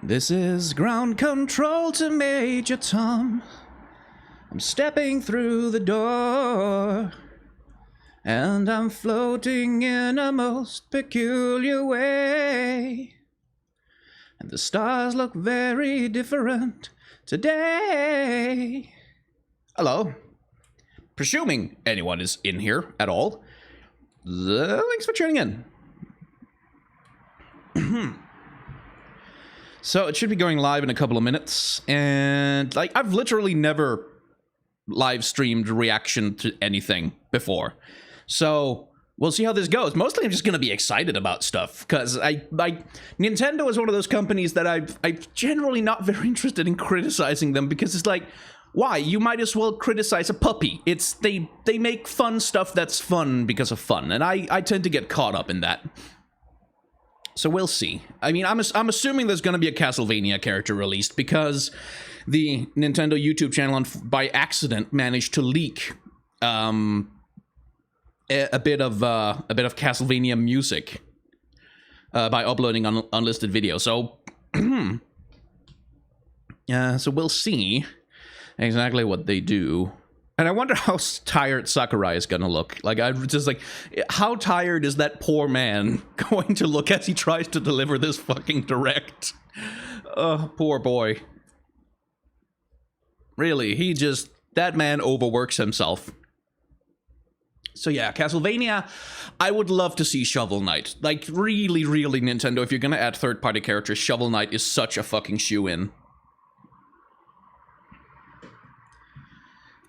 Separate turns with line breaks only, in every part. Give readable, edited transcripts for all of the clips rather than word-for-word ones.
This is ground control to Major Tom. I'm stepping through the door, and I'm floating in a most peculiar way. And the stars look very different today. Hello. Presuming anyone is in here at all. Thanks for tuning in. So it should be going live in a couple of minutes, and like I've literally never live streamed reaction to anything before, so we'll see how this goes. Mostly I'm just gonna be excited about stuff because Nintendo is one of those companies that I'm generally not very interested in criticizing them, because it's like, why? You might as well criticize a puppy. It's they make fun stuff that's fun because of fun, and I tend to get caught up in that. So we'll see. I mean, I'm assuming there's going to be a Castlevania character released, because the Nintendo YouTube channel by accident managed to leak a bit of Castlevania music by uploading unlisted video. So so we'll see exactly what they do. And I wonder how tired Sakurai is gonna look. Like, I'm just like, how tired is that poor man going to look as he tries to deliver this fucking direct? Poor boy. Really, that man overworks himself. So yeah, Castlevania, I would love to see Shovel Knight. Like, really, really, Nintendo, if you're gonna add third-party characters, Shovel Knight is such a fucking shoe-in.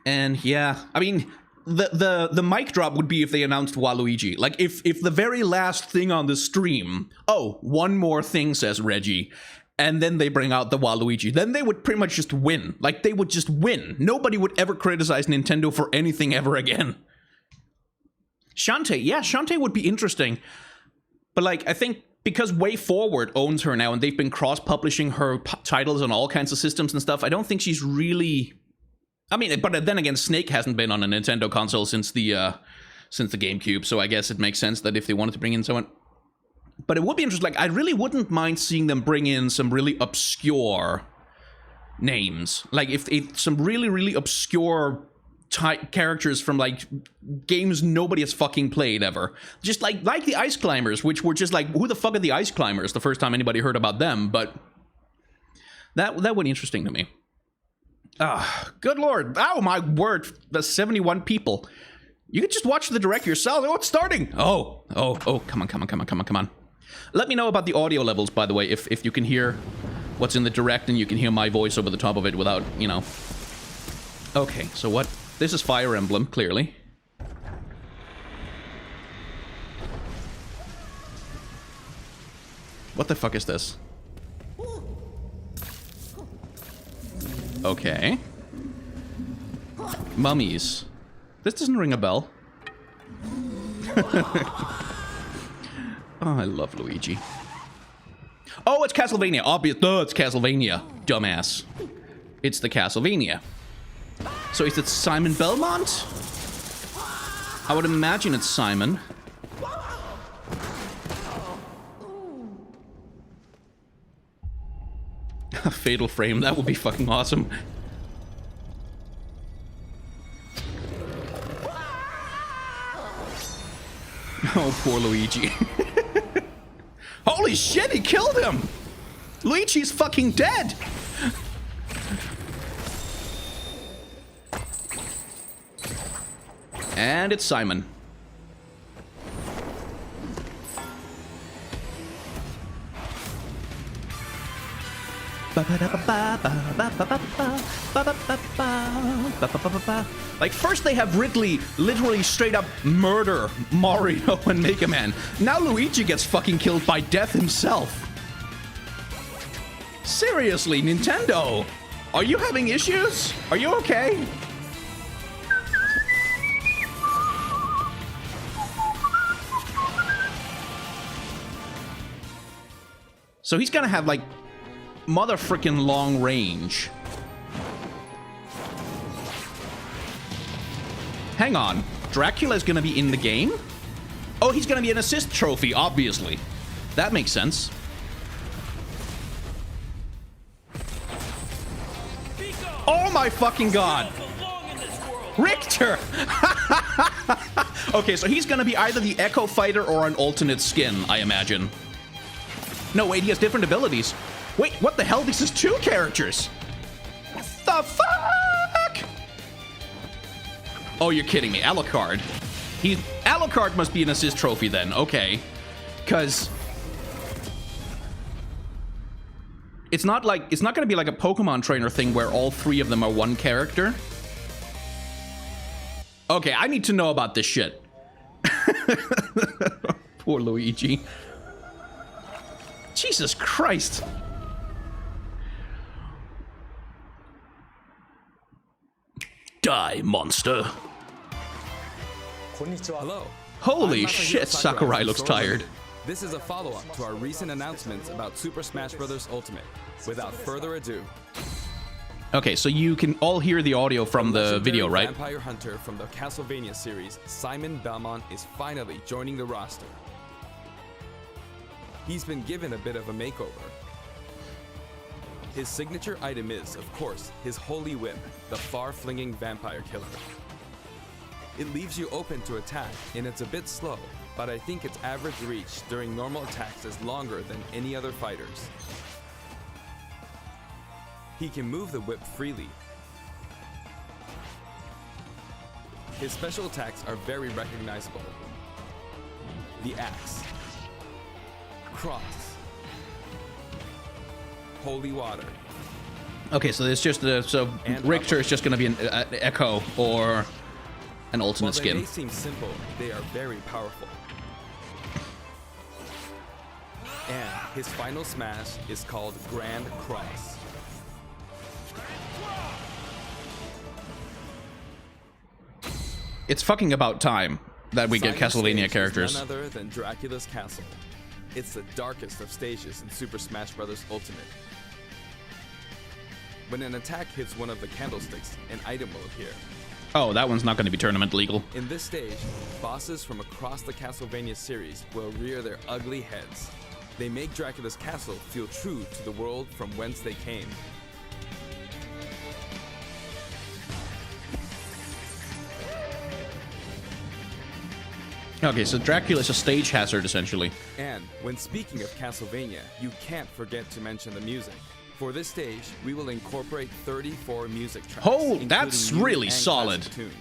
And yeah, I mean, the mic drop would be if they announced Waluigi. Like, if the very last thing on the stream, oh, one more thing, says Reggie, and then they bring out the Waluigi, then they would pretty much just win. Like, they would just win. Nobody would ever criticize Nintendo for anything ever again. Shantae, yeah, Shantae would be interesting. But, like, I think because WayForward owns her now, and they've been cross-publishing her titles on all kinds of systems and stuff, I don't think she's really... I mean, but then again, Snake hasn't been on a Nintendo console since the GameCube, so I guess it makes sense that if they wanted to bring in someone... But it would be interesting. Like, I really wouldn't mind seeing them bring in some really obscure names. Like, if some really, really obscure characters from, like, games nobody has fucking played ever. Just like the Ice Climbers, which were just like, who the fuck are the Ice Climbers? The first time anybody heard about them, but that would be interesting to me. Good lord. Oh, my word. That's 71 people. You can just watch the direct yourself. Oh, it's starting. Oh, come on. Let me know about the audio levels, by the way, if you can hear what's in the direct and you can hear my voice over the top of it without, you know. Okay, so what? This is Fire Emblem, clearly. What the fuck is this? Okay. Mummies. This doesn't ring a bell. Oh, I love Luigi. Oh, it's Castlevania. Obvious. Duh, it's Castlevania. Dumbass. It's the Castlevania. So is it Simon Belmont? I would imagine it's Simon. A Fatal Frame, that would be fucking awesome. Oh, poor Luigi. Holy shit, he killed him! Luigi's fucking dead! And it's Simon. Like, first they have Ridley literally straight up murder Mario and Mega Man. Now Luigi gets fucking killed by death himself. Seriously, Nintendo? Are you having issues? Are you okay? So he's gonna have, like, mother frickin' long range. Hang on. Dracula's gonna be in the game? Oh, he's gonna be an assist trophy, obviously. That makes sense. Oh my fucking god! Richter! Okay, so he's gonna be either the Echo Fighter or an alternate skin, I imagine. No, wait, he has different abilities. Wait, what the hell? This is 2 characters! The fuck? Oh, you're kidding me. Alucard. Alucard must be an assist trophy then. Okay. Because it's not gonna be like a Pokemon trainer thing where all 3 of them are one character. Okay, I need to know about this shit. Poor Luigi. Jesus Christ. Die, monster.
Hello.
Holy shit, Sakurai looks tired.
This is a follow-up to our recent announcements about Super Smash Bros. Ultimate. Without further ado,
okay, so you can all hear the audio from the video, right?
Vampire Hunter from the Castlevania series, Simon Belmont, is finally joining the roster. He's been given a bit of a makeover. His signature item is, of course, his holy whip, the far-flinging vampire killer. It leaves you open to attack, and it's a bit slow, but I think its average reach during normal attacks is longer than any other fighter's. He can move the whip freely. His special attacks are very recognizable. The axe, cross, holy water.
Okay, so it's just so Richter is just going to be an Echo or an alternate
While they
skin.
may seem simple, they are very powerful. And his final smash is called Grand Cross.
It's fucking about time that we get
Simon's
Castlevania
stage
characters.
is none other than Dracula's castle. It's the darkest of stages in Super Smash Bros. Ultimate. When an attack hits one of the candlesticks, an item will appear.
Oh, that one's not going to be tournament legal.
In this stage, bosses from across the Castlevania series will rear their ugly heads. They make Dracula's castle feel true to the world from whence they came.
Okay, so Dracula's a stage hazard, essentially.
And when speaking of Castlevania, you can't forget to mention the music. For this stage, we will incorporate 34 music tracks.
Oh, that's
including new
really
and
solid.
classic tunes.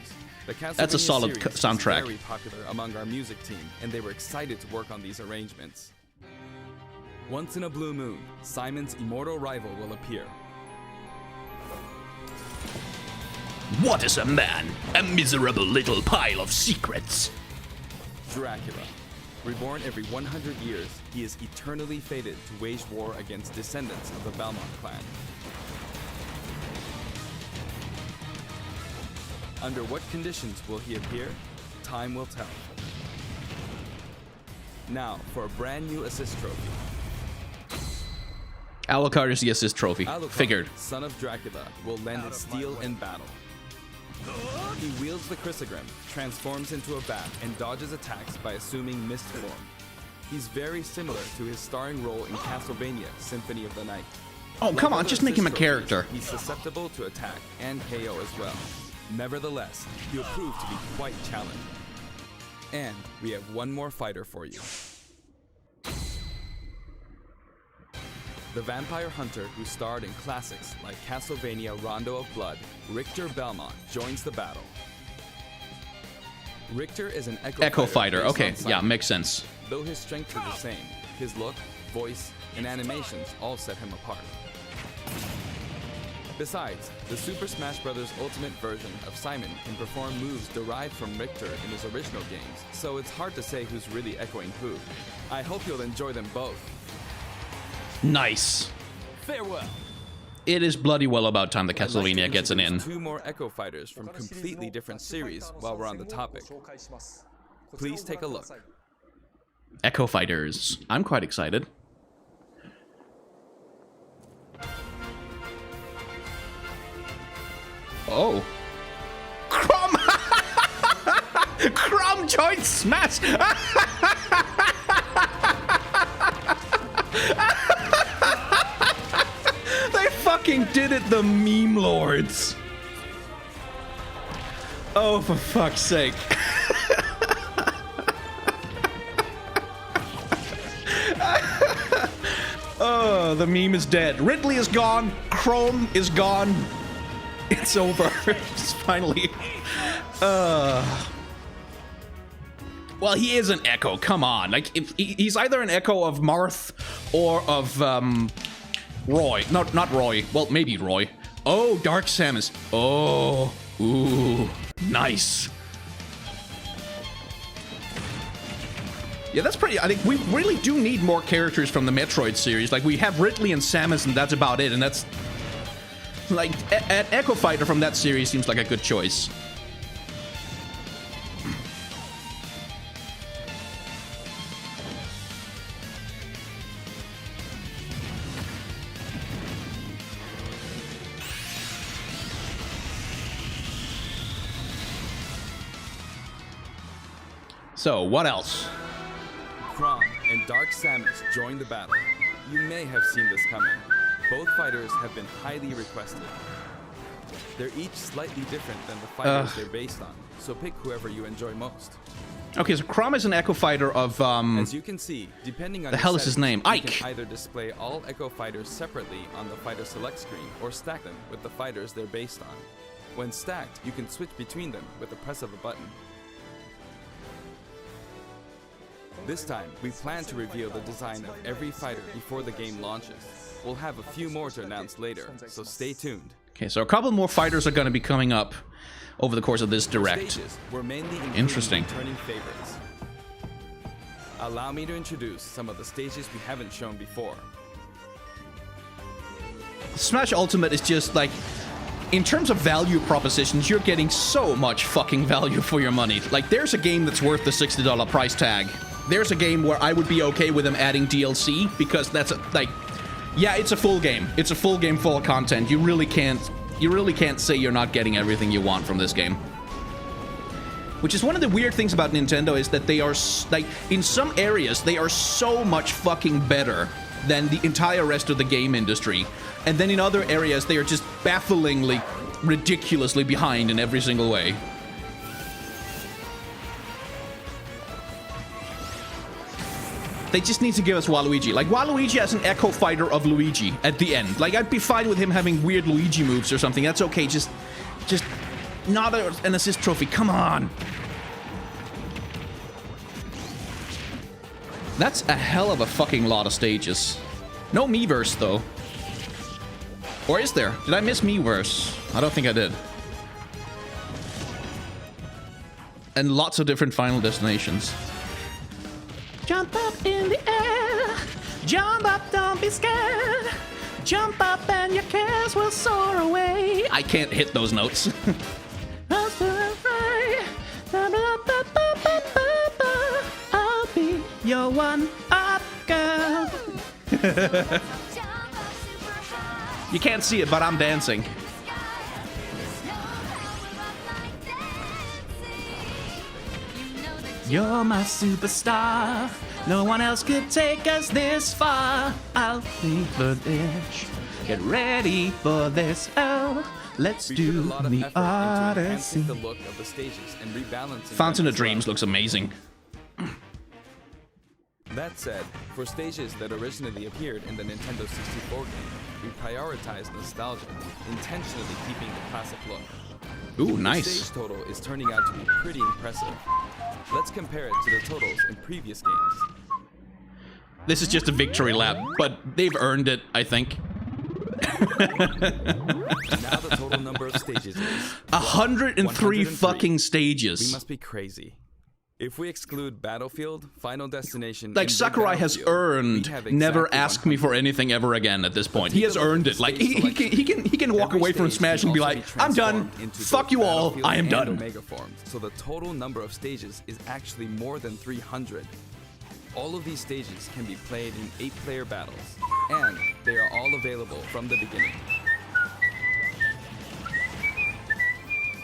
The
That's a
Castlevania
solid
series
soundtrack.
was very popular among our music team, and they were excited to work on these arrangements. Once in a blue moon, Simon's immortal rival will appear.
What is a man? A miserable little pile of secrets.
Dracula. Reborn every 100 years, he is eternally fated to wage war against descendants of the Belmont clan. Under what conditions will he appear? Time will tell. Now, for a brand new assist trophy.
Alucard is the assist trophy.
Alucard,
Figured.
son of Dracula, will lend his steel in battle. He wields the Chrysogrim, transforms into a bat, and dodges attacks by assuming mist form. He's very similar to his starring role in Castlevania Symphony of the Night.
Oh,
Like
come on,
other
just make him a
assist trophies,
character.
He's susceptible to attack and KO as well. Nevertheless, he'll prove to be quite challenging. And we have one more fighter for you. The vampire hunter who starred in classics like Castlevania Rondo of Blood, Richter Belmont, joins the battle. Richter is an
Echo fighter.
based
Okay,
on
yeah,
Simon.
makes sense.
Though his strength is the same, his look, voice, and animations all set him apart. Besides, the Super Smash Bros. Ultimate version of Simon can perform moves derived from Richter in his original games, so it's hard to say who's really echoing who. I hope you'll enjoy them both.
Nice.
Farewell!
It is bloody well about time the
I'd like to
Castlevania gets an in.
introduce 2 more Echo fighters from completely different series while we're on the topic. Please take a look.
Echo Fighters. I'm quite excited. Oh. Crumb! Crumb joined Smash! They fucking did did it, the meme lords. Oh, for fuck's sake. Oh, the meme is dead. Ridley is gone. Chrome is gone. It's over. It's finally. Well, he is an echo. Come on. Like, he's either an echo of Marth or of Roy. No, not Roy. Well, maybe Roy. Oh, Dark Samus. Oh. Ooh. Nice. Yeah, that's pretty. I think we really do need more characters from the Metroid series. Like, we have Ridley and Samus, and that's about it. And that's like an Echo Fighter from that series seems like a good choice. So, what else?
Chrom and Dark Samus join the battle. You may have seen this coming. Both fighters have been highly requested. They're each slightly different than the fighters they're based on, so pick whoever you enjoy most.
Okay, so Chrom is an Echo Fighter of,
As you can see, depending on
the
your
hell is his name?
settings, you
Ike!
can either display all Echo Fighters separately on the Fighter Select screen, or stack them with the fighters they're based on. When stacked, you can switch between them with the press of a button. This time, we plan to reveal the design of every fighter before the game launches. We'll have a few more to announce later, so stay tuned.
Okay, so a couple more fighters are going to be coming up over the course of this direct.
Stages, we're mainly including
Interesting.
returning favorites. Allow me to introduce some of the stages we haven't shown before.
Smash Ultimate is just like, in terms of value propositions, you're getting so much fucking value for your money. Like, there's a game that's worth the $60 price tag. There's a game where I would be okay with them adding DLC, because that's like, yeah, it's a full game. It's a full game full of content. You really can't say you're not getting everything you want from this game. Which is one of the weird things about Nintendo, is that they are, like, in some areas, they are so much fucking better than the entire rest of the game industry. And then in other areas, they are just bafflingly, ridiculously behind in every single way. They just need to give us Waluigi. Like, Waluigi as an Echo Fighter of Luigi at the end. Like, I'd be fine with him having weird Luigi moves or something. That's okay. Just not an assist trophy. Come on. That's a hell of a fucking lot of stages. No Miiverse, though. Or is there? Did I miss Miiverse? I don't think I did. And lots of different final destinations. Jump up in the air. Jump up, don't be scared. Jump up and your cares will soar away. I can't hit those notes. I'll be your one-up girl. You can't see it, but I'm dancing. You're my superstar. No one else could take us this far. I'll leave the edge. Get ready for this. Oh, let's do the Odyssey.
The look of the stages and rebalancing
Fountain
them
of
as well.
Dreams looks amazing.
That said, for stages that originally appeared in the Nintendo 64 game, we prioritized nostalgia, intentionally keeping the classic look.
Ooh,
The
nice.
stage total is turning out to be pretty impressive. Let's compare it to the totals in previous games.
This is just a victory lap, but they've earned it, I think.
Now the total number of stages is
103
103.
fucking
We
stages.
must be crazy. If we exclude Battlefield, Final Destination,
Like,
and Big
Sakurai has
Battlefield,
earned
we have
never
exactly
ask me
100.
for anything ever again at this point. He
Take
has
a look
earned
at
it.
the
Like,
stage
he can walk
Every
away from
stage
Smash
can
and be
also
like, I'm done.
transformed into
Fuck
both
you all.
Battlefield
I am
and
done.
Omega forms, so the total number of stages is actually more than 300. All of these stages can be played in 8-player battles, and they are all available from the beginning.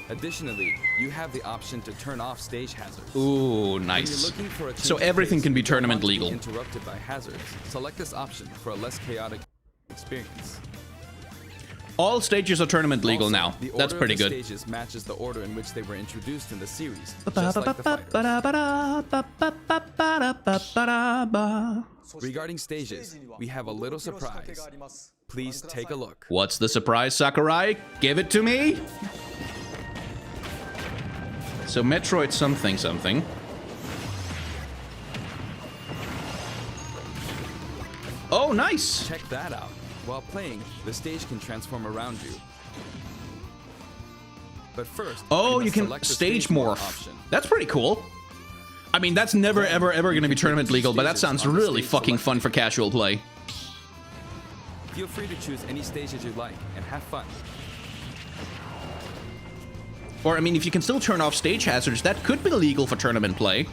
Additionally, you have the option to turn off stage hazards.
Ooh,
When you're
nice.
looking for a
So
change of
everything
pace
can be
and don't
tournament
want to be
legal.
Interrupted by hazards, select this option for a less chaotic experience.
All stages are tournament legal
Also,
now.
the
That's
order
pretty
of the
good.
stages matches the order in which they were introduced in the series, just like the fighters. Regarding stages, we have a little surprise. Please take a look.
What's the surprise, Sakurai? Give it to me! So Metroid something something. Oh, nice!
Check that out. While playing, the stage can transform around you. But first,
Oh, you
must
can
select the
stage morph.
option.
That's pretty cool. I mean, that's never, ever, ever going to be tournament legal, but that sounds really fucking fun for casual play.
Feel free to choose any stages you like and have fun.
Or, I mean, if you can still turn off stage hazards, that could be legal for tournament play.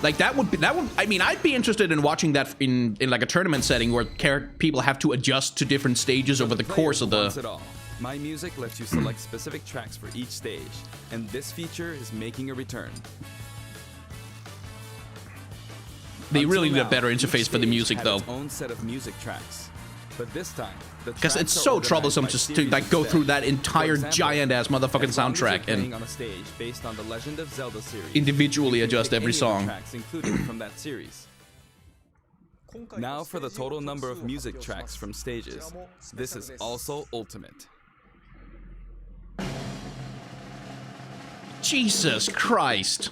Like, that would, I mean, I'd be interested in watching that in like a tournament setting where people have to adjust to different stages over the course of
Wants
the...
it all. My Music lets you select specific tracks for each stage, and this feature is making a return.
They really
Until
need a
now,
better
each
interface for the
stage
music,
had
though.
its own set of music tracks. But this time, the
Because it's
tracks are
so
organized
troublesome
by
just to,
series
like, go
instead.
through that entire
For example,
giant-ass motherfucking
as long as you're
soundtrack
playing
and
on a stage based on the Legend of Zelda series,
individually
you can
adjust
pick
every
any of the
song.
tracks included from that series. Now for the total number of music tracks from stages. This is also ultimate.
Jesus Christ.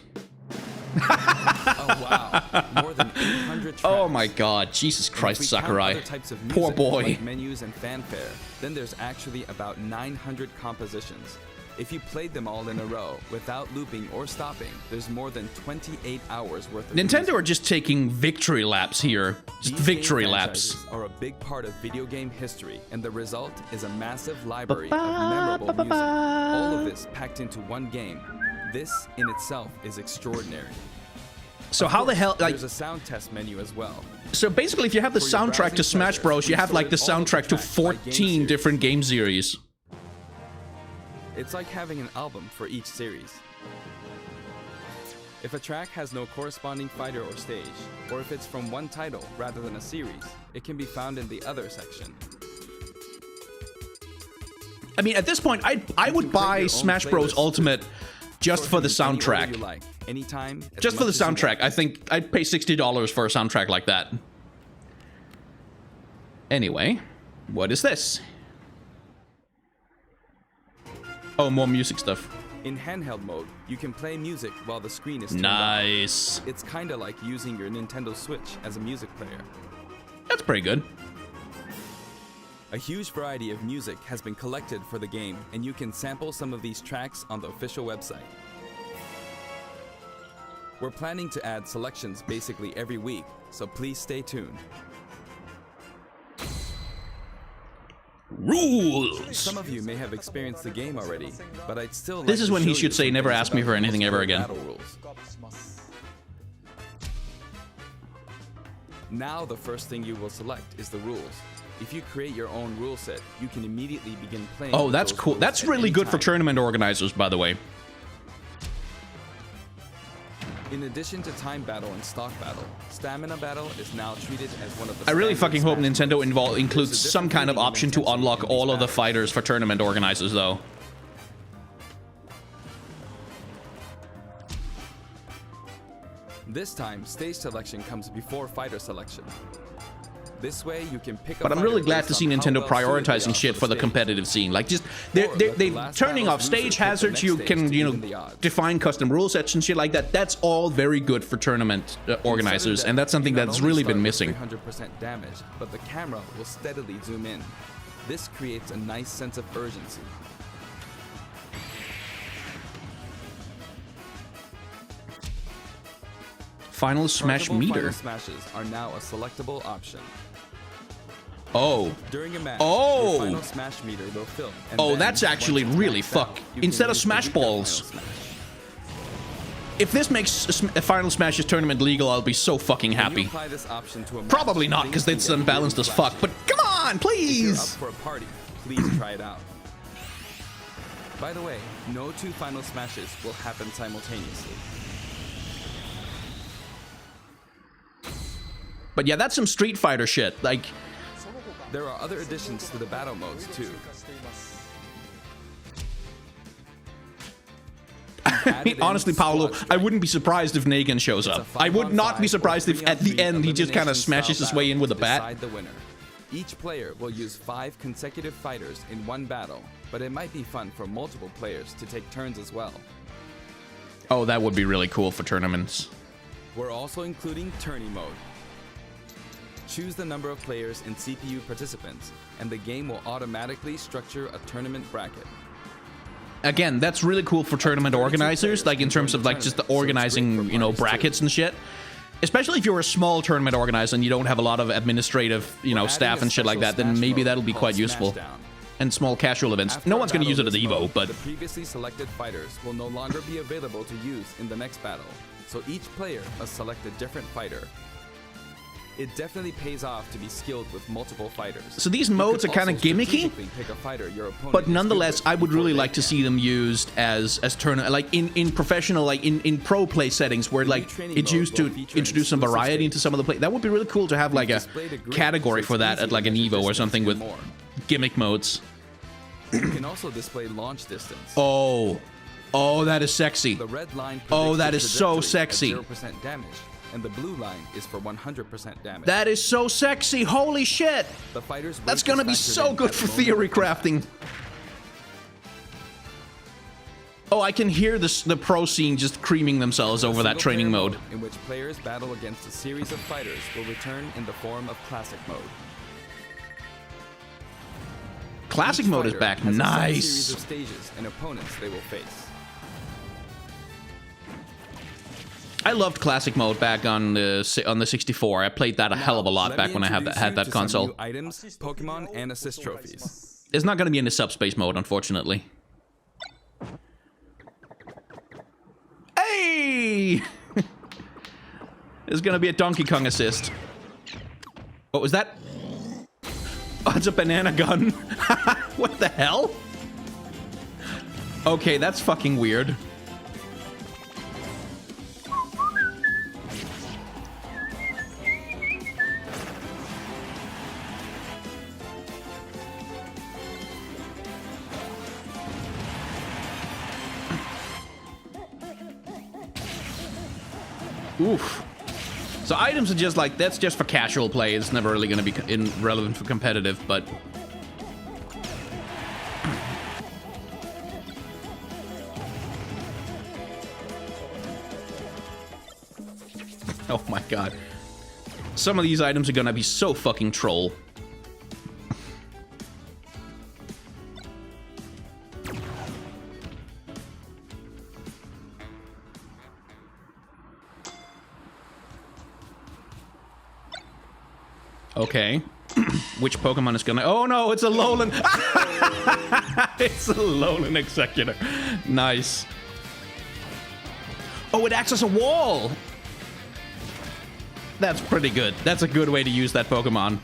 Oh wow, more than 800 tracks.
Oh my god, Jesus
And if
Christ,
we count
Sakurai.
other types of
Poor
music,
boy.
like menus and fanfare, then there's actually about 900 compositions. If you played them all in a row, without looping or stopping, there's more than 28 hours worth of
Nintendo
music.
are just taking victory laps here. Just
These
victory
game
laps.
franchises are a big part of video game history, and the result is a massive library of memorable music. All of this packed into one game. This in itself is extraordinary.
So
Of
how the
course,
hell, like,
there's a sound test menu as well.
so basically if you have the
For your
soundtrack to
browsing
Smash
pleasure,
Bros, you
we
have like the
sorted all of the
soundtrack to
tracks by game
14
series.
different game series.
It's like having an album for each series. If a track has no corresponding fighter or stage, or if it's from one title rather than a series, it can be found in the other section.
I mean, at this point, I
You
would
can create
buy
your own
Smash Bros
playlist.
Ultimate just for the
Sort them in any order
soundtrack.
you like, anytime, as
Just for the
much as you
soundtrack.
want.
I think I'd pay $60 for a soundtrack like that. Anyway, what is this? Oh, more music stuff.
In handheld mode, you can play music while the screen is turned
Nice.
on. It's kinda like using your Nintendo Switch as a music player.
That's pretty good.
A huge variety of music has been collected for the game, and you can sample some of these tracks on the official website. We're planning to add selections basically every week, so please stay tuned.
Rules!
Some of you may have experienced the game already, but I'd still like
This is
to
when he
show
should
you
say,
some
"Never
things
ask me
about
for
the
anything
most
ever
core
again."
battle rules. Now the first thing you will select is the rules. If you create your own rule set, you can immediately begin playing.
Oh,
with
that's
those
cool.
rules
That's
at
really
any
good for
time.
tournament organizers, by the way.
In addition to time battle and stock battle, stamina battle is now treated as one of the
I really
standard
fucking hope
Smash
Nintendo
moves.
includes
There's a
some
different
kind of
feeling and
option to
intensity
unlock
in these
all of the
battles.
fighters for tournament organizers, though.
This time, stage selection comes before fighter selection. This way, you can pick.
But I'm really glad to see Nintendo prioritizing shit for the competitive scene. Like, just they turning off stage hazards. You can, you know, define custom rule sets and shit like that. That's all very good for tournament organizers, and that's something that's really been missing.
300% damage, but the camera will steadily zoom in. This creates a nice sense of urgency.
Final Smash
Chargeable
meter.
Final smashes are now a selectable option.
Oh.
During a match,
Oh.
your final smash meter will fill. And
Oh,
then,
that's actually
once it's
really
maxed out,
fuck.
you can
Instead of
use the
Smash
weaker
Balls.
Final Smash.
If this makes a Final Smash's tournament legal, I'll be so fucking
When you
happy.
apply this option to a match,
Probably not,
things
because
can
it's
get really
unbalanced as fuck.
flashy.
But come on,
If you're up
please!
for a party, please try it out. By the way, no two final smashes will happen simultaneously.
But yeah, that's some Street Fighter shit. Like,
There are other additions to the battle modes too.
Honestly, Paolo, I wouldn't be surprised if Negan shows up. I would not be surprised if at the end he just kind of smashes his way in with a bat.
The winner. Each player will use 5 consecutive fighters in one battle, but it might be fun for multiple players to take turns as well.
Oh, that would be really cool for tournaments.
We're also including tourney mode. Choose the number of players and CPU participants, and the game will automatically structure a tournament bracket.
Again, that's really cool for tournament organizers, like in terms of like just the organizing, you know, brackets and shit. Especially if you're a small tournament organizer and you don't have a lot of administrative, you know, staff and shit like that, then maybe that'll be quite useful. And small casual events. No one's going to use it at EVO, but...
The previously selected fighters will no longer be available to use in the next battle, so each player must select a different fighter. It definitely pays off to be skilled with multiple fighters.
So these modes are kind of gimmicky, but nonetheless, I would really like to see them used as tournament, like in professional, like in pro play settings, where like it's used to introduce some variety into some of the play. That would be really cool to have like a category for that at like an EVO or something with gimmick modes.
You can also display launch distance.
Oh, that is sexy.
The red line
that is so sexy.
0% damage. And the blue line is for 100% damage.
That is so sexy. Holy shit.
The fighters
That's gonna be so good for theory crafting. Oh, I can hear the pro scene just creaming themselves over that training mode.
In which players battle against a series of fighters will return in the form of classic mode.
Classic mode is back. Nice.
Series of stages and opponents they will face.
I loved classic mode back on the 64. I played that a hell of a lot back when I had that console.
Items, Pokemon, and assist trophies.
It's not going to be in the subspace mode, unfortunately. Hey! There's going to be a Donkey Kong assist. What was that? Oh, it's a banana gun. What the hell? Okay, that's fucking weird. Oof. So items are just like, that's just for casual play. It's never really going to be relevant for competitive, but... Oh my god. Some of these items are going to be so fucking troll. Okay. Which Pokemon is gonna... Oh no, it's a Alolan! It's a Alolan Executor. Nice. Oh, it acts as a wall! That's pretty good. That's a good way to use that Pokemon.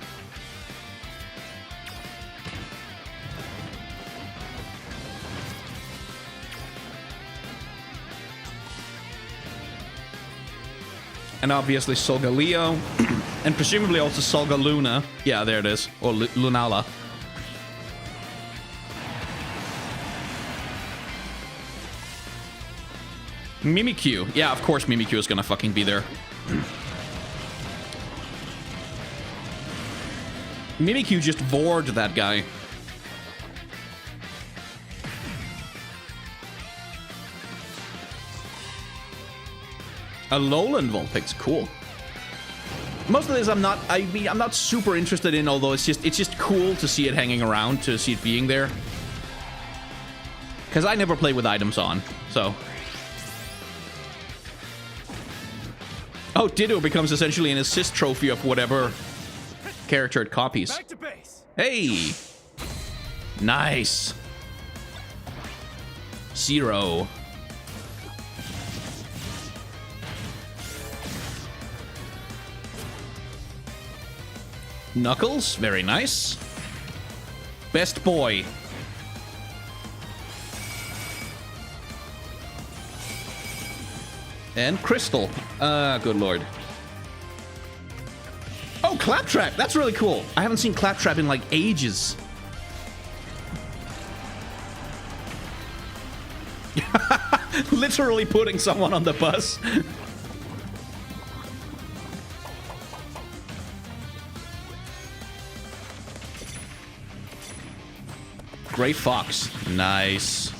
And obviously Solgaleo. And presumably also Solgaluna. Yeah, there it is. Or Lunala. Mimikyu. Yeah, of course Mimikyu is gonna fucking be there. Mimikyu just vored that guy. A Alolan Vulpix, cool. Most of this I'm not super interested in, although it's just cool to see it hanging around, to see it being there. Because I never play with items on, so. Oh, Ditto becomes essentially an assist trophy of whatever character it copies.
Back to base.
Hey! Nice. 0. Knuckles, very nice. Best boy. And Crystal. Good lord. Oh Oh, Claptrap! That's really cool. I haven't seen Claptrap in like ages. Literally putting someone on the bus. Gray Fox. Nice.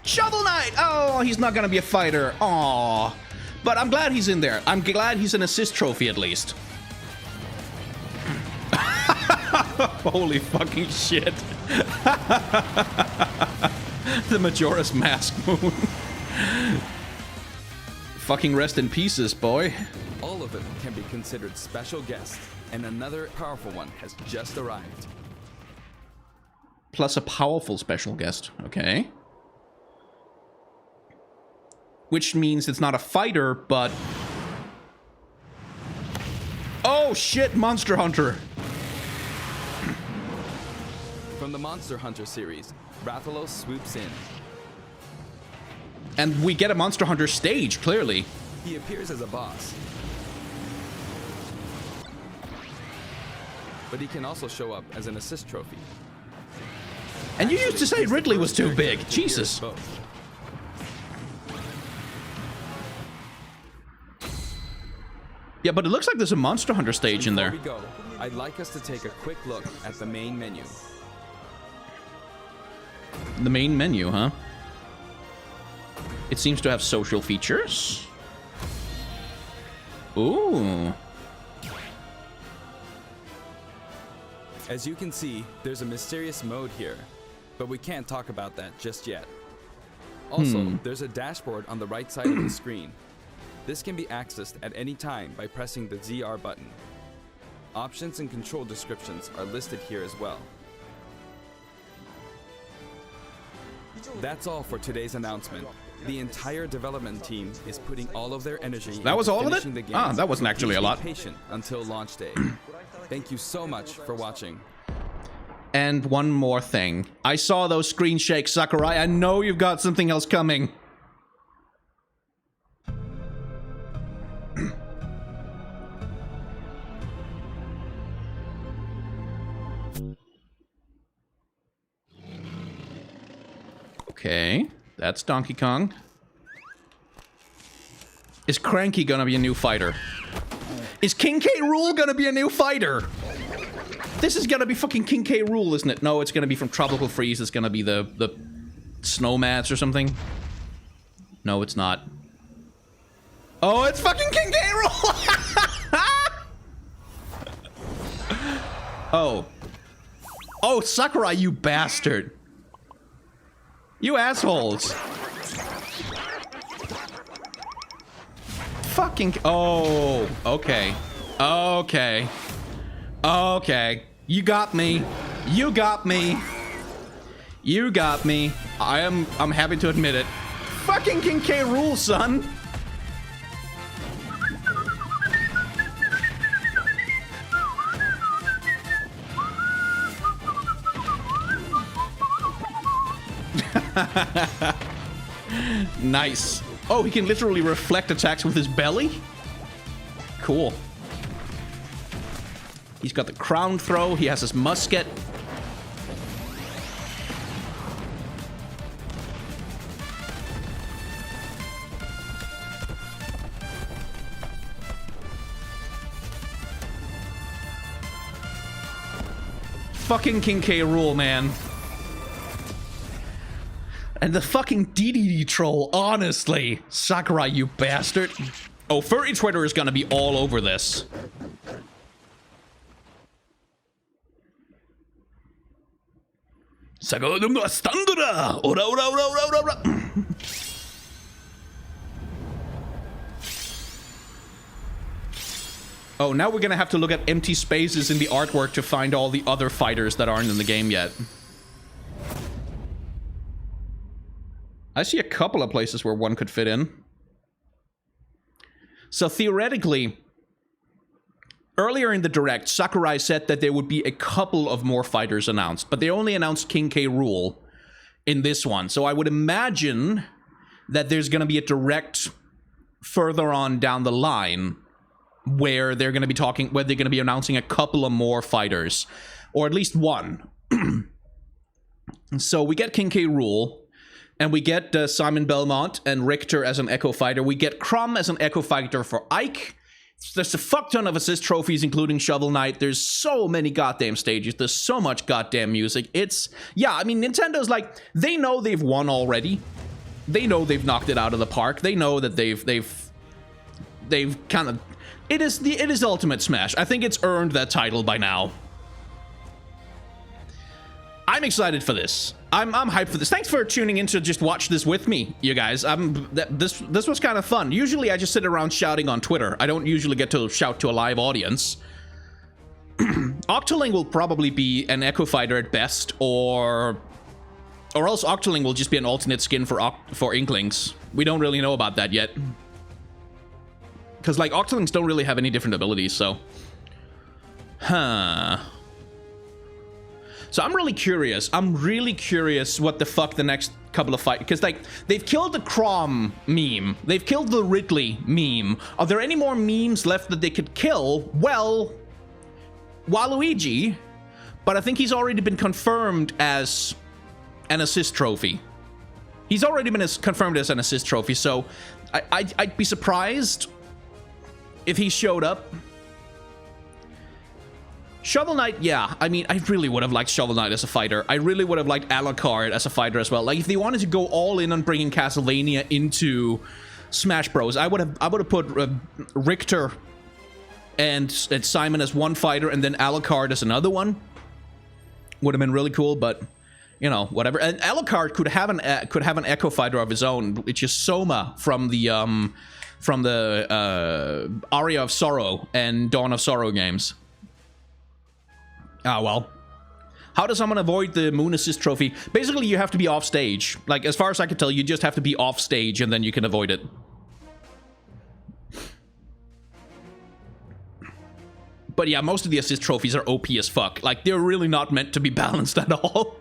Shovel Knight! Oh, he's not gonna be a fighter. Aw. But I'm glad he's in there. I'm glad he's an assist trophy at least. Holy fucking shit. The Majora's Mask moon. Fucking rest in pieces, boy.
All of them can be considered special guests, and another powerful one has just arrived.
Plus a powerful special guest. Okay. Which means it's not a fighter, but... Oh shit, Monster Hunter!
From the Monster Hunter series, Rathalos swoops in.
And we get a Monster Hunter stage, clearly.
He appears as a boss. But he can also show up as an assist trophy.
And you used to say Ridley was too big. Jesus. Yeah, but it looks like there's a Monster Hunter stage in there.
Before we go, I'd like us to take a quick look at the main menu.
The main menu, huh? It seems to have social features. Ooh.
As you can see, there's a mysterious mode here, but we can't talk about that just yet. Also, there's a dashboard on the right side of the screen. This can be accessed at any time by pressing the ZR button. Options and control descriptions are listed here as well. That's all for today's announcement. The entire development team is putting all of their energy
That was
into
all of it?
finishing the game.
Ah, that wasn't actually a
Please be
lot.
patient until launch day. Thank you so much for watching.
And one more thing. I saw those screen shakes, Sakurai. I know you've got something else coming. Okay, that's Donkey Kong. Is Cranky gonna be a new fighter? Is King K. Rool gonna be a new fighter? This is gonna be fucking King K. Rool, isn't it? No, it's gonna be from Tropical Freeze. It's gonna be the Snowmats or something. No, it's not. Oh, it's fucking King K. Rool! Oh. Oh, Sakurai, you bastard. You assholes. Fucking... Oh, okay. Okay. Okay. You got me. You got me. You got me. I'm happy to admit it. Fucking King K. Rool, son. Nice. Oh, he can literally reflect attacks with his belly? Cool. He's got the crown throw. He has his musket. Fucking King K. Rool, man. And the fucking DDD troll, honestly. Sakurai, you bastard. Oh, Furry Twitter is gonna be all over this. Sagodunga Ora ora ora ora ora. Oh, now we're gonna have to look at empty spaces in the artwork to find all the other fighters that aren't in the game yet. I see a couple of places where one could fit in. So theoretically, earlier in the Direct, Sakurai said that there would be a couple of more fighters announced, but they only announced King K. Rool. in this one. So I would imagine that there's going to be a direct further on down the line where they're going to be talking, where they're going to be announcing a couple of more fighters, or at least one. So we get King K. Rool, and we get Simon Belmont and Richter as an Echo Fighter. We get Crumb as an Echo Fighter for Ike. There's a fuck ton of assist trophies, including Shovel Knight. There's so many goddamn stages. There's so much goddamn music. It's, yeah, I mean, Nintendo's like, they know they've won already. They know they've knocked it out of the park. They know that they've kind of, it is Ultimate Smash. I think it's earned that title by now. I'm excited for this. I'm hyped for this. Thanks for tuning in to just watch this with me, you guys. This was kind of fun. Usually I just sit around shouting on Twitter. I don't usually get to shout to a live audience. Octoling will probably be an Echo Fighter at best, or else Octoling will just be an alternate skin for Inklings. We don't really know about that yet. Because, like, Octolings don't really have any different abilities, so... Huh... So I'm really curious. I'm really curious what the fuck the next couple of fights... Because, like, they've killed the Chrom meme. They've killed the Ridley meme. Are there any more memes left that they could kill? Well, Waluigi. But I think he's already been confirmed as an assist trophy. He's already been confirmed as an assist trophy, so I'd be surprised if he showed up. Shovel Knight, yeah. I mean, I really would have liked Shovel Knight as a fighter. I really would have liked Alucard as a fighter as well. Like, if they wanted to go all in on bringing Castlevania into Smash Bros, I would have put Richter and Simon as one fighter, and then Alucard as another one. Would have been really cool, but you know, whatever. And Alucard could have an Echo Fighter of his own, which is Soma from the Aria of Sorrow and Dawn of Sorrow games. Ah, well. How does someone avoid the Moon Assist trophy? Basically, you have to be off stage. Like, as far as I can tell, you just have to be off stage and then you can avoid it. But yeah, most of the assist trophies are OP as fuck. Like, they're really not meant to be balanced at all.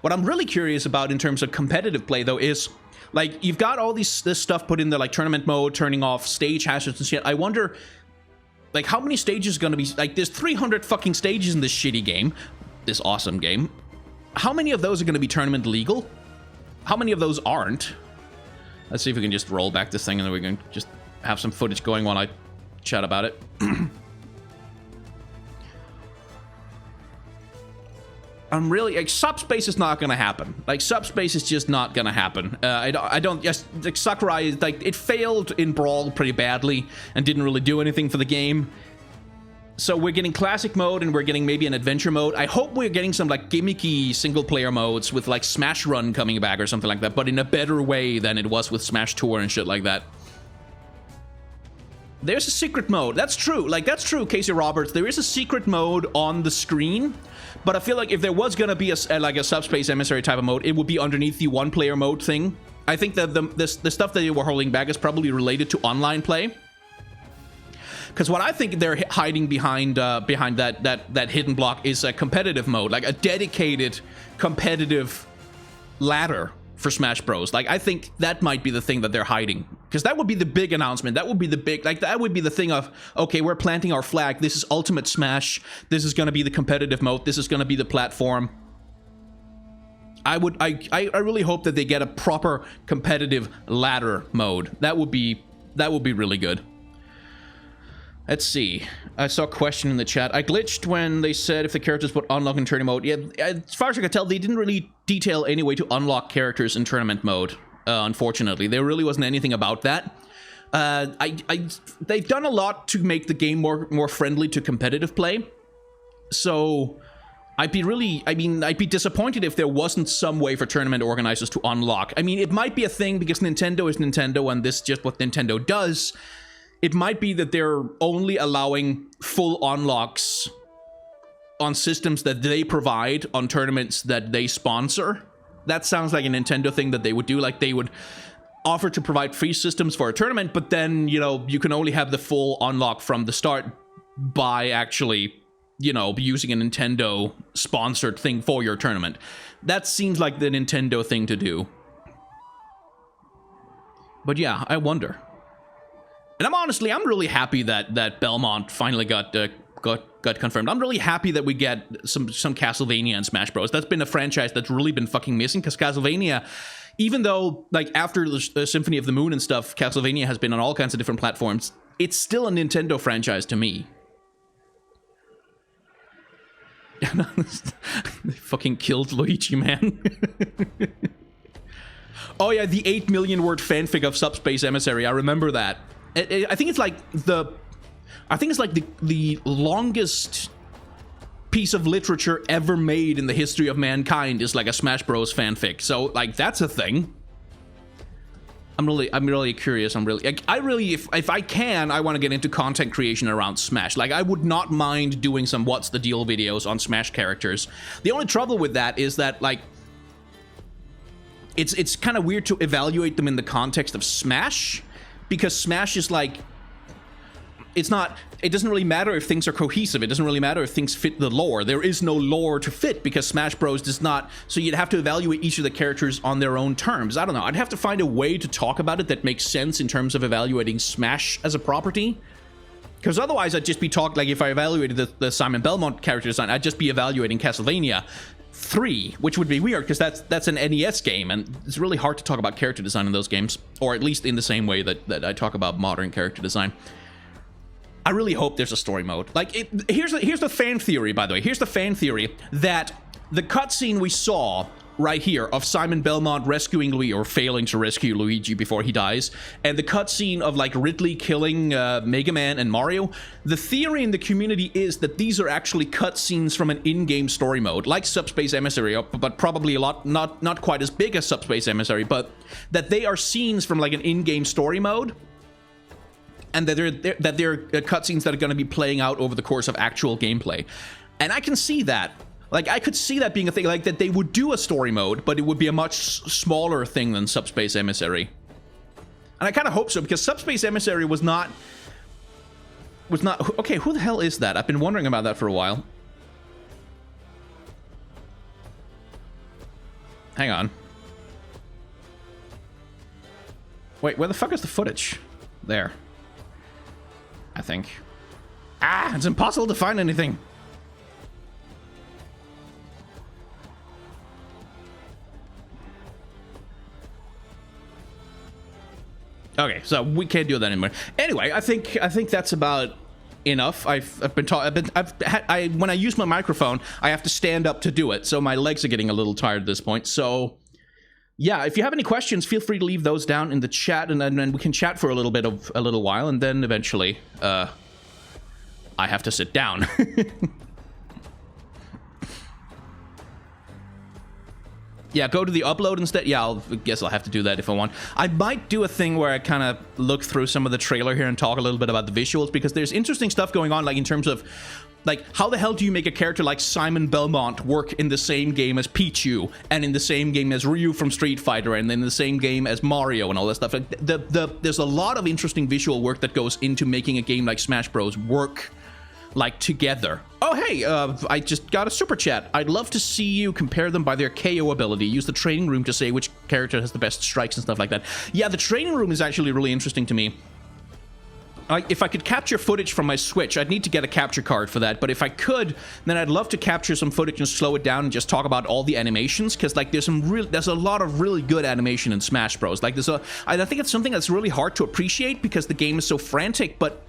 What I'm really curious about in terms of competitive play, though, is... like, you've got all this stuff put in there, like tournament mode, turning off stage hazards and shit. I wonder... like, how many stages gonna be... like, there's 300 fucking stages in this shitty game. This awesome game. How many of those are gonna be tournament legal? How many of those aren't? Let's see if we can just roll back this thing and then we can just have some footage going while I chat about it. I'm really... like, Subspace is not gonna happen. Like, Subspace is just not gonna happen. I don't... yes, like, Sakurai, like, it failed in Brawl pretty badly and didn't really do anything for the game. So we're getting classic mode and we're getting maybe an adventure mode. I hope we're getting some, like, gimmicky single-player modes with, like, Smash Run coming back or something like that, but in a better way than it was with Smash Tour and shit like that. There's a secret mode. That's true. Like, that's true, Casey Roberts. There is a secret mode on the screen. But I feel like if there was gonna be like a Subspace Emissary type of mode, it would be underneath the one-player mode thing. I think that the stuff that they were holding back is probably related to online play. Because what I think they're hiding behind that hidden block is a competitive mode, like a dedicated competitive ladder for Smash Bros. Like, I think that might be the thing that they're hiding. Because that would be the big announcement. That would be the big... like, that would be the thing of, okay, we're planting our flag. This is Ultimate Smash. This is going to be the competitive mode. This is going to be the platform. I really hope that they get a proper competitive ladder mode. That would be really good. Let's see. I saw a question in the chat. I glitched when they said if the characters would unlock in tournament mode. Yeah, as far as I could tell, they didn't really detail any way to unlock characters in tournament mode, unfortunately. There really wasn't anything about that. They've done a lot to make the game more friendly to competitive play. So I'd be disappointed if there wasn't some way for tournament organizers to unlock. I mean, it might be a thing because Nintendo is Nintendo and this is just what Nintendo does. It might be that they're only allowing full unlocks on systems that they provide on tournaments that they sponsor. That sounds like a Nintendo thing that they would do. Like, they would offer to provide free systems for a tournament, but then, you know, you can only have the full unlock from the start by actually you know, using a Nintendo sponsored thing for your tournament. That seems like the Nintendo thing to do. But yeah, I wonder. And I'm really happy that Belmont finally got confirmed. I'm really happy that we get some Castlevania in Smash Bros. That's been a franchise that's really been fucking missing, because Castlevania, even though, like, after the Symphony of the Moon and stuff, Castlevania has been on all kinds of different platforms, it's still a Nintendo franchise to me. They fucking killed Luigi, man. Oh yeah, the 8 million word fanfic of Subspace Emissary. I remember that. I think it's like the longest piece of literature ever made in the history of mankind is like a Smash Bros fanfic. So like that's a thing. I'm really curious. If I can, I want to get into content creation around Smash. Like, I would not mind doing some what's the deal videos on Smash characters. The only trouble with that is that, like, it's kind of weird to evaluate them in the context of Smash, because Smash is like, it doesn't really matter if things are cohesive. It doesn't really matter if things fit the lore. There is no lore to fit because Smash Bros does not, so you'd have to evaluate each of the characters on their own terms. I don't know. I'd have to find a way to talk about it that makes sense in terms of evaluating Smash as a property. Because otherwise I'd just be talking, like, if I evaluated the Simon Belmont character design, I'd just be evaluating Castlevania 3, which would be weird because that's an NES game, and it's really hard to talk about character design in those games, or at least in the same way that I talk about modern character design. I really hope there's a story mode. Like, here's the fan theory, by the way. Here's the fan theory that the cutscene we saw right here of Simon Belmont rescuing Luigi, or failing to rescue Luigi before he dies, and the cutscene of, like, Ridley killing Mega Man and Mario, the theory in the community is that these are actually cutscenes from an in-game story mode, like Subspace Emissary, but probably a lot, not quite as big as Subspace Emissary, but that they are scenes from, like, an in-game story mode, and that they're cutscenes that are going to be playing out over the course of actual gameplay. And I can see that. Like, I could see that being a thing, like, that they would do a story mode, but it would be a much smaller thing than Subspace Emissary. And I kind of hope so, because Subspace Emissary was not... Okay, who the hell is that? I've been wondering about that for a while. Hang on. Wait, where the fuck is the footage? There. I think. Ah, it's impossible to find anything. Okay, so we can't do that anymore. Anyway, I think that's about enough. when I use my microphone, I have to stand up to do it, so my legs are getting a little tired at this point. So yeah, if you have any questions, feel free to leave those down in the chat, and then we can chat for a little while, and then eventually, I have to sit down. Yeah, go to the upload instead. Yeah, I guess I'll have to do that if I want. I might do a thing where I kind of look through some of the trailer here and talk a little bit about the visuals, because there's interesting stuff going on, like, in terms of, like, how the hell do you make a character like Simon Belmont work in the same game as Pichu, and in the same game as Ryu from Street Fighter, and in the same game as Mario and all that stuff. Like, there's a lot of interesting visual work that goes into making a game like Smash Bros. Work, like, together. Oh, hey, I just got a super chat. I'd love to see you compare them by their KO ability. Use the training room to say which character has the best strikes and stuff like that. Yeah, the training room is actually really interesting to me. If I could capture footage from my Switch, I'd need to get a capture card for that, but if I could, then I'd love to capture some footage and slow it down and just talk about all the animations, because, like, there's a lot of really good animation in Smash Bros. Like, I think it's something that's really hard to appreciate because the game is so frantic, but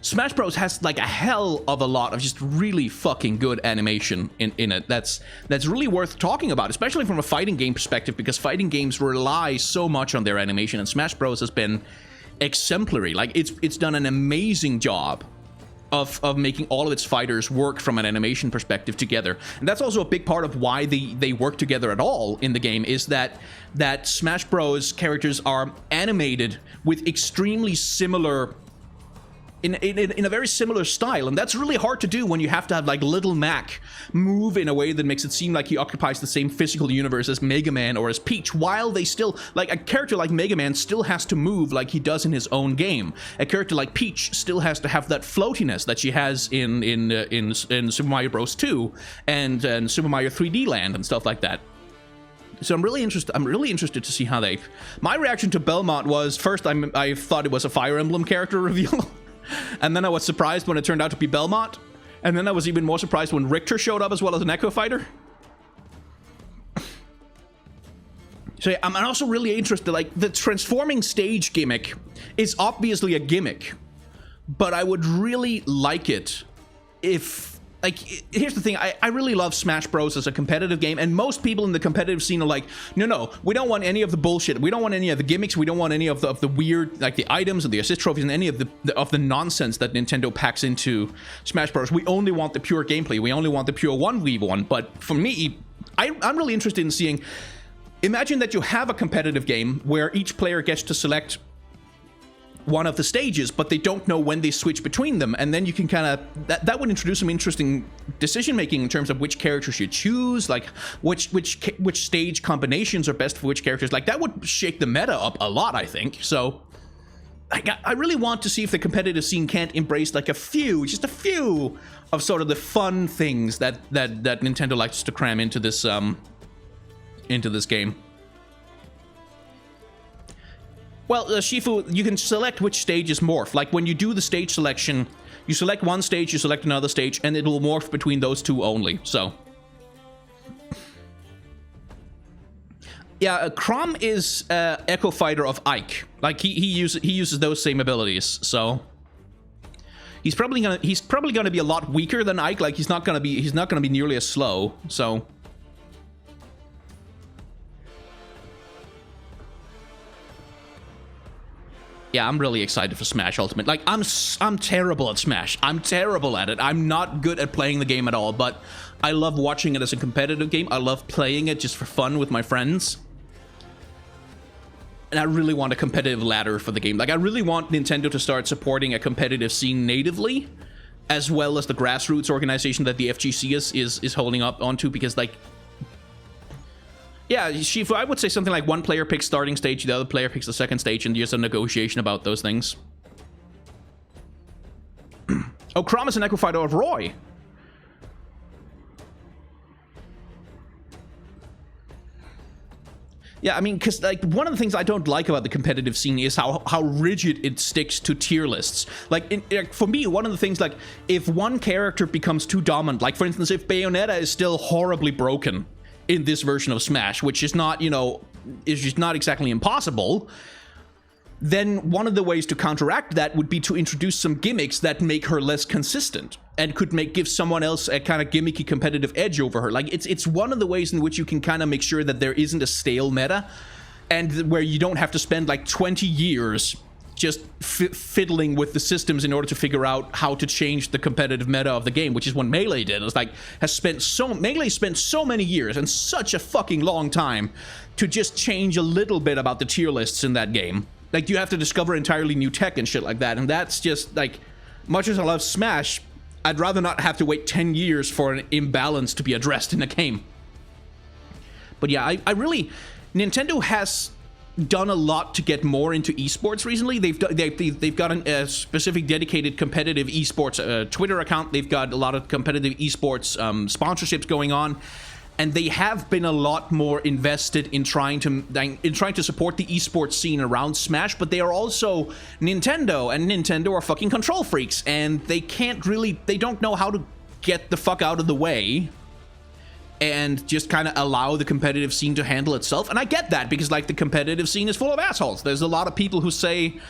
Smash Bros has, like, a hell of a lot of just really fucking good animation in it. That's really worth talking about, especially from a fighting game perspective, because fighting games rely so much on their animation, and Smash Bros has been exemplary. Like, it's done an amazing job of making all of its fighters work from an animation perspective together. And that's also a big part of why they work together at all in the game, is that Smash Bros characters are animated with extremely similar in a very similar style, and that's really hard to do when you have to have like Little Mac move in a way that makes it seem like he occupies the same physical universe as Mega Man or as Peach, while they still, like, a character like Mega Man still has to move like he does in his own game. A character like Peach still has to have that floatiness that she has in Super Mario Bros. 2 and Super Mario 3D Land and stuff like that. So I'm really interested to see how they. My reaction to Belmont was, first I thought it was a Fire Emblem character reveal. And then I was surprised when it turned out to be Belmont. And then I was even more surprised when Richter showed up as well as an Echo Fighter. So yeah, I'm also really interested, like, the transforming stage gimmick is obviously a gimmick. But I would really like it if... Like, here's the thing, I really love Smash Bros. As a competitive game, and most people in the competitive scene are like, no, we don't want any of the bullshit, we don't want any of the gimmicks, we don't want any of the weird, like, the items and the assist trophies and any of the nonsense that Nintendo packs into Smash Bros. We only want the pure gameplay, we only want the pure 1v1. But for me, I'm really interested in seeing, imagine that you have a competitive game where each player gets to select one of the stages, but they don't know when they switch between them, and then you can kind of that would introduce some interesting decision making in terms of which characters you choose, like which stage combinations are best for which characters. Like, that would shake the meta up a lot, I think. So I really want to see if the competitive scene can't embrace like just a few of sort of the fun things that Nintendo likes to cram into this game. Well, Shifu, you can select which stages morph. Like, when you do the stage selection, you select one stage, you select another stage, and it'll morph between those two only, so. Yeah, Chrom is Echo Fighter of Ike. Like, he uses those same abilities, so. He's probably gonna be a lot weaker than Ike. Like, he's not gonna be nearly as slow, so. Yeah, I'm really excited for Smash Ultimate. Like, I'm terrible at Smash. I'm terrible at it. I'm not good at playing the game at all, but I love watching it as a competitive game. I love playing it just for fun with my friends. And I really want a competitive ladder for the game. Like, I really want Nintendo to start supporting a competitive scene natively, as well as the grassroots organization that the FGC is holding up onto, because, like, yeah, Shifu, I would say something like one player picks starting stage, the other player picks the second stage, and there's a negotiation about those things. Oh, Chrom is an Echo Fighter of Roy. Yeah, I mean, because, like, one of the things I don't like about the competitive scene is how rigid it sticks to tier lists. Like, for me, one of the things, like, if one character becomes too dominant, like, for instance, if Bayonetta is still horribly broken in this version of Smash, which is not, you know, is just not exactly impossible, then one of the ways to counteract that would be to introduce some gimmicks that make her less consistent and could give someone else a kind of gimmicky competitive edge over her. Like, it's one of the ways in which you can kind of make sure that there isn't a stale meta, and where you don't have to spend like 20 years just fiddling with the systems in order to figure out how to change the competitive meta of the game, which is what Melee did. It's like, Melee spent so many years and such a fucking long time to just change a little bit about the tier lists in that game. Like, you have to discover entirely new tech and shit like that, and that's just, like, much as I love Smash, I'd rather not have to wait 10 years for an imbalance to be addressed in a game. But yeah, I really... Nintendo has done a lot to get more into esports recently. They've got a specific dedicated competitive esports Twitter account. They've got a lot of competitive esports sponsorships going on, and they have been a lot more invested in trying to support the esports scene around Smash. But they are also Nintendo, and Nintendo are fucking control freaks, and they don't know how to get the fuck out of the way and just kind of allow the competitive scene to handle itself. And I get that, because, like, the competitive scene is full of assholes. There's a lot of people who say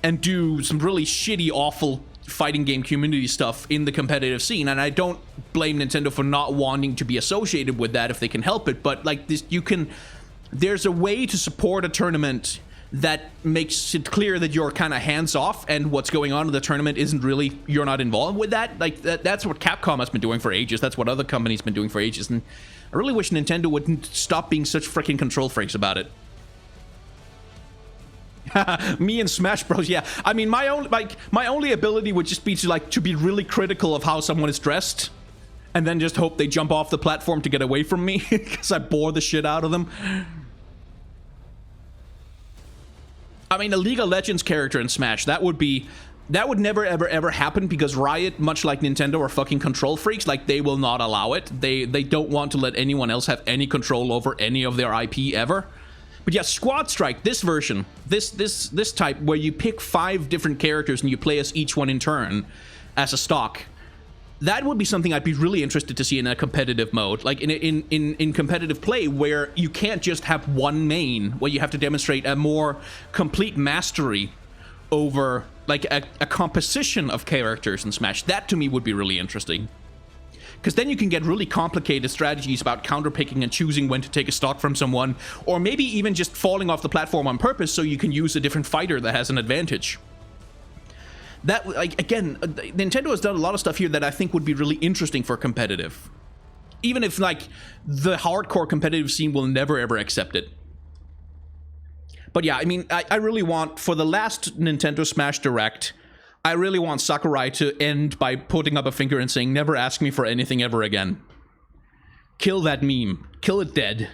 and do some really shitty, awful fighting game community stuff in the competitive scene, and I don't blame Nintendo for not wanting to be associated with that if they can help it. But, like, there's a way to support a tournament that makes it clear that you're kind of hands off, and what's going on in the tournament isn't really, you're not involved with that. Like, that's what Capcom has been doing for ages. That's what other companies have been doing for ages. And I really wish Nintendo wouldn't stop being such freaking control freaks about it. Me and Smash Bros. Yeah, I mean, my only ability would just be to be really critical of how someone is dressed, and then just hope they jump off the platform to get away from me because I bore the shit out of them. I mean, a League of Legends character in Smash, that would never ever happen because Riot, much like Nintendo, are fucking control freaks. Like, they will not allow it. They don't want to let anyone else have any control over any of their IP ever. But yeah, Squad Strike, this version, this type where you pick 5 different characters and you play as each one in turn as a stock. That would be something I'd be really interested to see in a competitive mode, like in competitive play, where you can't just have one main, where you have to demonstrate a more complete mastery over like a composition of characters in Smash. That to me would be really interesting. Because then you can get really complicated strategies about counterpicking and choosing when to take a stock from someone, or maybe even just falling off the platform on purpose so you can use a different fighter that has an advantage. That, like, again, Nintendo has done a lot of stuff here that I think would be really interesting for competitive. Even if, like, the hardcore competitive scene will never ever accept it. But yeah, I mean, I really want, for the last Nintendo Smash Direct, I really want Sakurai to end by putting up a finger and saying, never ask me for anything ever again. Kill that meme. Kill it dead.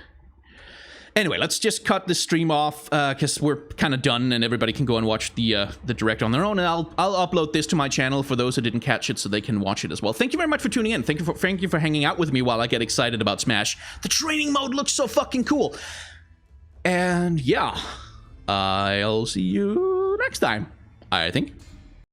Anyway, let's just cut this stream off, because we're kind of done and everybody can go and watch the Direct on their own. And I'll upload this to my channel for those who didn't catch it so they can watch it as well. Thank you very much for tuning in. Thank you for hanging out with me while I get excited about Smash. The training mode looks so fucking cool. And yeah, I'll see you next time, I think.